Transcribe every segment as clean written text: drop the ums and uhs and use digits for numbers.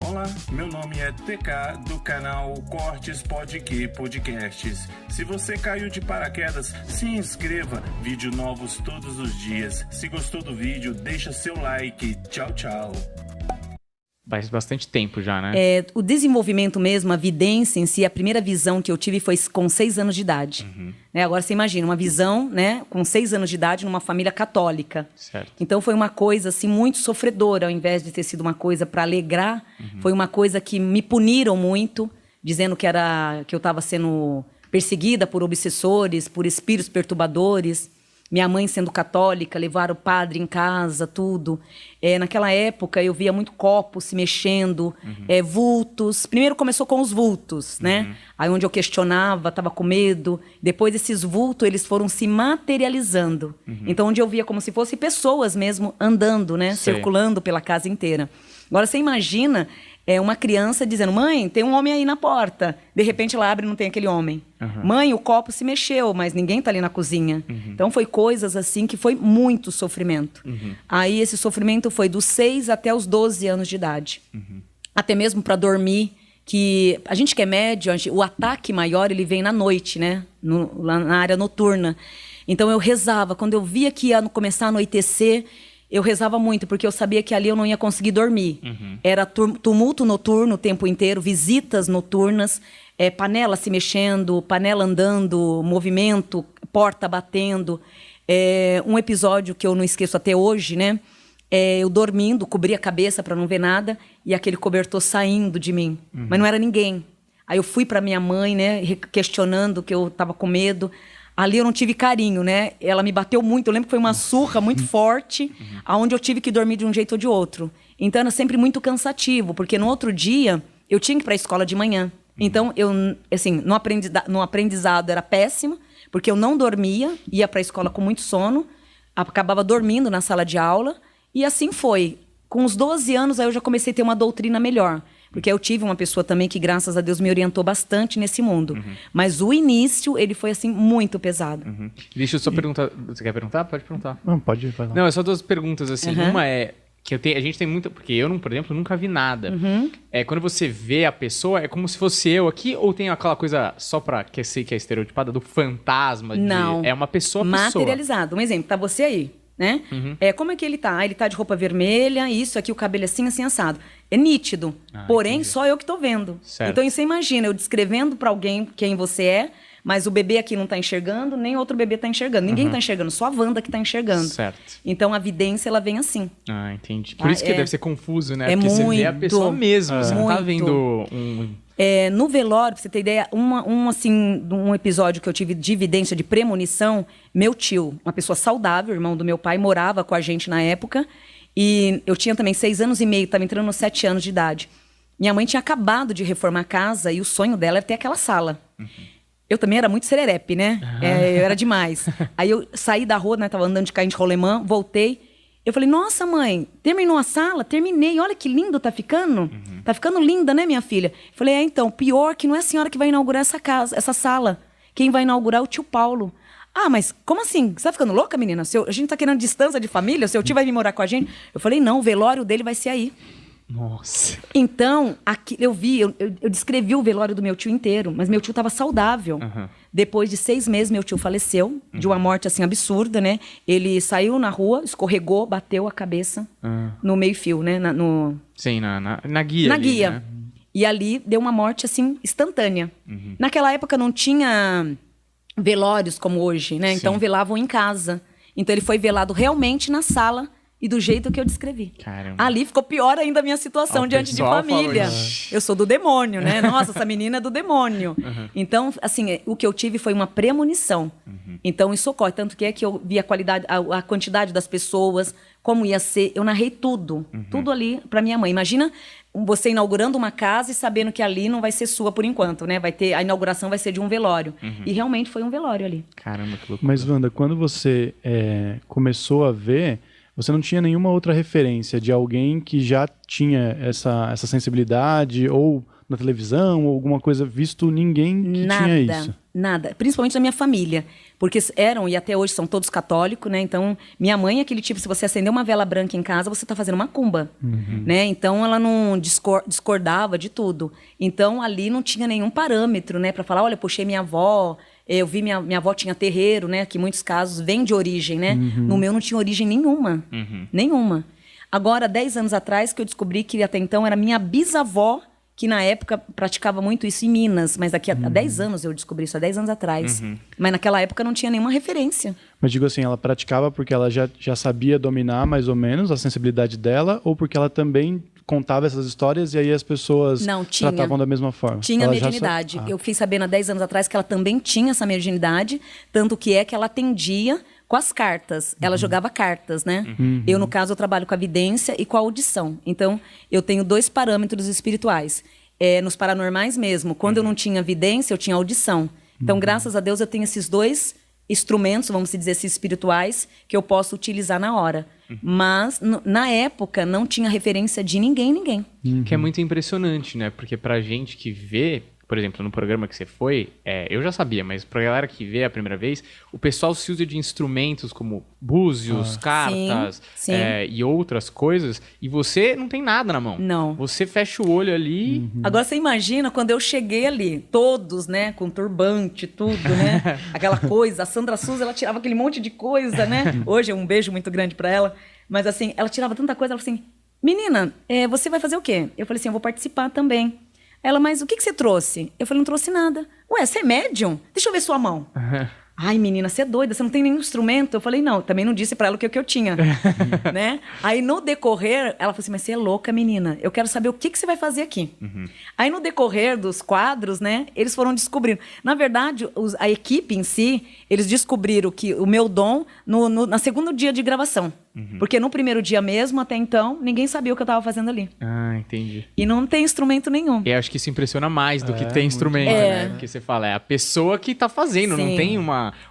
Olá, meu nome é TK do canal Cortes Podcasts. Se você caiu de paraquedas, se inscreva. Vídeo novos todos os dias. Se gostou do vídeo, deixa seu like. Tchau, tchau. Faz bastante tempo já, né? O desenvolvimento mesmo, a vidência em si, a primeira visão que eu tive foi com 6 anos de idade. Agora você imagina, uma visão, né, com 6 anos de idade numa família católica. Certo. Então foi uma coisa assim, muito sofredora, ao invés de ter sido uma coisa para alegrar. Foi uma coisa que me puniram muito, dizendo que eu estava sendo perseguida por obsessores, por espíritos perturbadores. Minha mãe sendo católica, levaram o padre em casa, tudo. Naquela época, eu via muito copos se mexendo, vultos. Primeiro começou com os vultos, né? Aí onde eu questionava, estava com medo. Depois esses vultos, eles foram se materializando. Então, onde eu via como se fossem pessoas mesmo andando, né? Sei. Circulando pela casa inteira. Agora, você imagina uma criança dizendo, mãe, tem um homem aí na porta. De repente, ela abre e não tem aquele homem. Mãe, o copo se mexeu, mas ninguém está ali na cozinha. Então, foi coisas assim que foi muito sofrimento. Aí, esse sofrimento foi dos 6 até os 12 anos de idade. Até mesmo para dormir, que a gente que é médio, o ataque maior, ele vem na noite, né? Lá na área noturna. Então, eu rezava. Quando eu via que ia começar a anoitecer, eu rezava muito, porque eu sabia que ali eu não ia conseguir dormir. Era tumulto noturno o tempo inteiro, visitas noturnas, panela se mexendo, panela andando, movimento, porta batendo. Um episódio que eu não esqueço até hoje, né? Eu dormindo, cobri a cabeça para não ver nada, e aquele cobertor saindo de mim. Mas não era ninguém. Aí eu fui para minha mãe, né, questionando que eu estava com medo. Ali eu não tive carinho, né? Ela me bateu muito. Eu lembro que foi uma surra muito forte, aonde eu tive que dormir de um jeito ou de outro. Então, era sempre muito cansativo, porque no outro dia, eu tinha que ir para a escola de manhã. Então, eu, assim, no aprendizado era péssimo, porque eu não dormia, ia para a escola com muito sono, acabava dormindo na sala de aula, e assim foi. Com os 12 anos, aí eu já comecei a ter uma doutrina melhor. Porque eu tive uma pessoa também que, graças a Deus, me orientou bastante nesse mundo. Mas o início, ele foi, assim, muito pesado. Deixa eu só perguntar. Você quer perguntar? Pode perguntar. Não, pode ir. Não, é só 2 perguntas, assim. Uma é que a gente tem muita... Porque eu, por exemplo, nunca vi nada. Quando você vê a pessoa, é como se fosse eu aqui, ou tem aquela coisa só pra... Que eu sei que é estereotipada, do fantasma? Não. É uma pessoa. Materializado. Um exemplo, tá você aí, né? Como é que ele tá? Ele tá de roupa vermelha, isso aqui, o cabelo assim, assim, assado. É nítido. Porém, entendi. só eu que tô vendo. Certo. Então, você imagina, eu descrevendo pra alguém quem você é, mas o bebê aqui não tá enxergando, nem outro bebê tá enxergando. Ninguém tá enxergando, só a Wanda que tá enxergando. Certo. Então, a vidência, ela vem assim. Ah, entendi. Por isso que deve ser confuso, né? É Porque você vê a muito. pessoa mesmo, você não tá Muito. vendo No velório, pra você ter ideia, um episódio que eu tive de evidência de premonição, meu tio, uma pessoa saudável, irmão do meu pai, morava com a gente na época, e eu tinha também 6 anos e meio, estava entrando nos 7 anos de idade. Minha mãe tinha acabado de reformar a casa e o sonho dela era ter aquela sala. Eu também era muito sererepe, né? Eu era demais. Aí eu saí da rua, né? Tava andando de carrinho de rolemã, voltei. Eu falei, nossa, mãe, terminou a sala? Terminei. Olha que lindo tá ficando. Tá ficando linda, né, minha filha? Eu falei, então, pior que não é a senhora que vai inaugurar essa casa, essa sala. Quem vai inaugurar é o tio Paulo. Ah, mas como assim? Você tá ficando louca, menina? A gente tá querendo distância de família? Seu tio vai vir morar com a gente? Eu falei, não, o velório dele vai ser aí. Nossa. Então, aqui, eu descrevi o velório do meu tio inteiro, mas meu tio estava saudável. Depois de 6 meses, meu tio faleceu, de uma morte assim absurda, né? Ele saiu na rua, escorregou, bateu a cabeça no meio-fio, né? Sim, na guia. Na ali, guia. né? E ali deu uma morte assim instantânea. Naquela época não tinha velórios como hoje, né? Então velavam em casa. Então ele foi velado realmente na sala e do jeito que eu descrevi. Caramba. Ali ficou pior ainda a minha situação diante de família. Eu sou do demônio, né? Nossa, essa menina é do demônio. Então, assim, o que eu tive foi uma premonição. Então, isso ocorre. Tanto que eu vi a qualidade, a quantidade das pessoas, como ia ser. Eu narrei tudo. Tudo ali para minha mãe. Imagina você inaugurando uma casa e sabendo que ali não vai ser sua por enquanto, né? A inauguração vai ser de um velório. E realmente foi um velório ali. Caramba, que loucura. Mas, Wanda, quando você começou a ver, você não tinha nenhuma outra referência de alguém que já tinha essa sensibilidade, ou na televisão, ou alguma coisa, visto ninguém que tinha isso? Nada. Principalmente na minha família. Porque eram, e até hoje são todos católicos, né? Então, minha mãe é aquele tipo, se você acender uma vela branca em casa, você está fazendo macumba, né? Então, ela não discordava de tudo. Então, ali não tinha nenhum parâmetro, né? Para falar, olha, puxei minha avó, eu vi minha avó tinha terreiro, né? Que em muitos casos vem de origem, né? No meu não tinha origem nenhuma. Nenhuma. Agora, 10 anos atrás, que eu descobri que até então era minha bisavó, que na época praticava muito isso em Minas, mas daqui a 10 anos eu descobri isso, há 10 anos atrás. Mas naquela época não tinha nenhuma referência. Mas digo assim, ela praticava porque ela já sabia dominar mais ou menos a sensibilidade dela, ou porque ela também contava essas histórias e aí as pessoas tratavam da mesma forma? Tinha mediunidade. Eu fiquei sabendo há 10 anos atrás que ela também tinha essa mediunidade, tanto que ela atendia com as cartas. Ela jogava cartas, né? Eu, no caso, eu trabalho com a vidência e com a audição. Então, eu tenho 2 parâmetros espirituais. Nos paranormais mesmo, quando eu não tinha vidência, eu tinha audição. Então, graças a Deus, eu tenho esses 2 instrumentos, vamos dizer assim, espirituais, que eu posso utilizar na hora. Mas, na época, não tinha referência de ninguém. Que é muito impressionante, né? Porque pra gente que vê, por exemplo, no programa que você foi, eu já sabia, mas pra galera que vê a primeira vez, o pessoal se usa de instrumentos como búzios, cartas sim. E outras coisas, e você não tem nada na mão. Não. Você fecha o olho ali... Agora você imagina quando eu cheguei ali, todos, né, com turbante, tudo, né? Aquela coisa, a Sandra Souza, ela tirava aquele monte de coisa, né? Hoje é um beijo muito grande pra ela, mas assim, ela tirava tanta coisa, ela falou assim, menina, você vai fazer o quê? Eu falei assim, eu vou participar também. Ela, mas o que você trouxe? Eu falei, não trouxe nada. Ué, você é médium? Deixa eu ver sua mão. Ai, menina, você é doida, você não tem nenhum instrumento? Eu falei, não, também não disse pra ela o que eu tinha, né? Aí, no decorrer, ela falou assim, mas você é louca, menina, eu quero saber o que você vai fazer aqui. Aí, no decorrer dos quadros, né, eles foram descobrindo. Na verdade, a equipe em si, eles descobriram que o meu dom na segundo dia de gravação. Porque no primeiro dia mesmo, até então, ninguém sabia o que eu estava fazendo ali. Ah, entendi. E não tem instrumento nenhum. E eu acho que isso impressiona mais do que ter instrumento, né? Porque você fala, é a pessoa que tá fazendo, Sim. não tem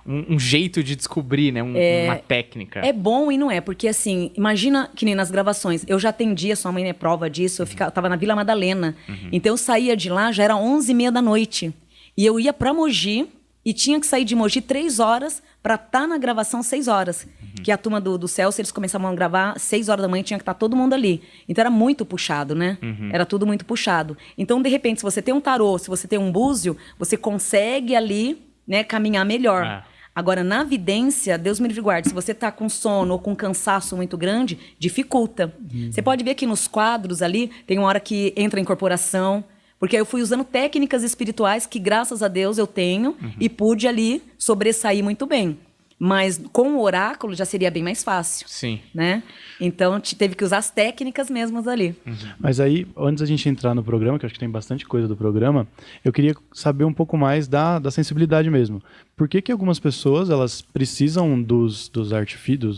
um jeito de descobrir, né? Uma técnica. É bom e não é, porque assim, imagina que nem nas gravações, eu já atendia, sua mãe é prova disso, eu tava na Vila Madalena. Então eu saía de lá, já era 11h30 da noite. E eu ia pra Mogi, e tinha que sair de Mogi 3 horas para estar na gravação 6 horas. Que a turma do Celso, eles começavam a gravar 6 horas da manhã, tinha que estar todo mundo ali. Então era muito puxado, né? Era tudo muito puxado. Então, de repente, se você tem um tarô, se você tem um búzio, você consegue ali, né, caminhar melhor. Agora, na vidência, Deus me livre e guarde, se você tá com sono ou com cansaço muito grande, dificulta. Você pode ver que nos quadros ali, tem uma hora que entra a incorporação, porque aí eu fui usando técnicas espirituais que, graças a Deus, eu tenho e pude ali sobressair muito bem. Mas com o oráculo já seria bem mais fácil. Sim. Né? Então, teve que usar as técnicas mesmas ali. Mas aí, antes da gente entrar no programa, que eu acho que tem bastante coisa do programa, eu queria saber um pouco mais da sensibilidade mesmo. Por que algumas pessoas, elas precisam dos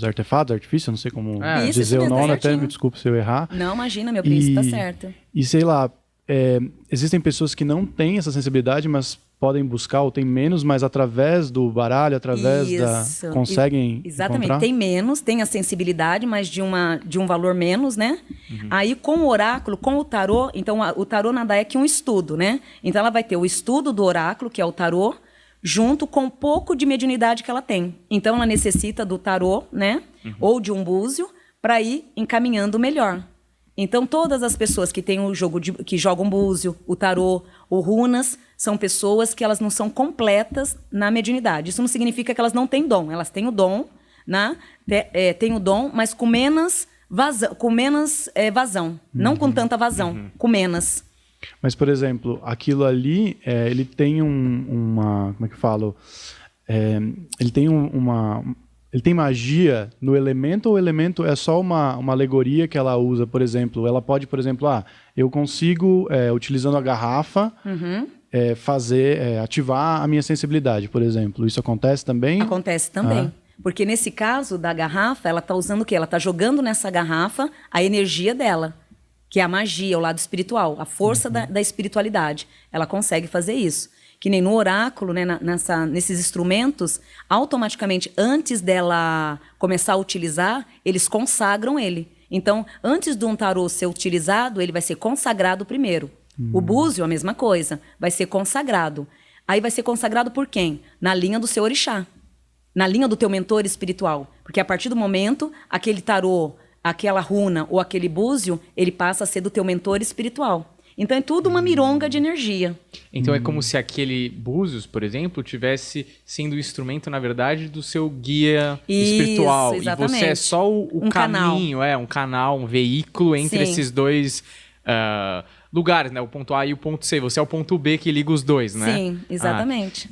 artefatos, artifício, não sei como dizer o nome, até me desculpe se eu errar. Não, imagina, meu príncipe, tá certo. E sei lá, existem pessoas que não têm essa sensibilidade, mas podem buscar ou tem menos, mas através do baralho, através conseguem exatamente, encontrar? Tem menos, tem a sensibilidade, mas de um valor menos, né? Aí com o oráculo, com o tarô, então o tarô nada é que um estudo, né? Então ela vai ter o estudo do oráculo, que é o tarô, junto com um pouco de mediunidade que ela tem. Então ela necessita do tarô, né? Ou de um búzio, para ir encaminhando melhor. Então, todas as pessoas que têm que jogam búzio, o tarô, o runas, são pessoas que elas não são completas na mediunidade. Isso não significa que elas não têm dom. Elas têm o dom, né? Têm o dom, mas com menos vazão. Não com tanta vazão, com menos. Mas, por exemplo, aquilo ali, ele tem como é que eu falo? Ele tem Ele tem magia no elemento, ou o elemento é só uma alegoria que ela usa, por exemplo? Ela pode, por exemplo, eu consigo, utilizando a garrafa, ativar a minha sensibilidade, por exemplo. Isso acontece também? Acontece também. Porque nesse caso da garrafa, ela está usando o quê? Ela está jogando nessa garrafa a energia dela, que é a magia, o lado espiritual, a força da espiritualidade. Ela consegue fazer isso. Que nem no oráculo, né, nesses instrumentos, automaticamente, antes dela começar a utilizar, eles consagram ele. Então, antes de um tarô ser utilizado, ele vai ser consagrado primeiro. O búzio, a mesma coisa, vai ser consagrado. aí vai ser consagrado por quem? Na linha do seu orixá. Na linha do teu mentor espiritual. Porque a partir do momento, aquele tarô, aquela runa ou aquele búzio, ele passa a ser do teu mentor espiritual. Então é tudo uma mironga de energia. Então é como se aquele búzios, por exemplo, tivesse sendo o instrumento, na verdade, do seu guia espiritual. Exatamente. E você é só o caminho, canal. Um canal, um veículo entre esses dois lugares, né? O ponto A e o ponto C. Você é o ponto B que liga os dois, né? Sim, exatamente.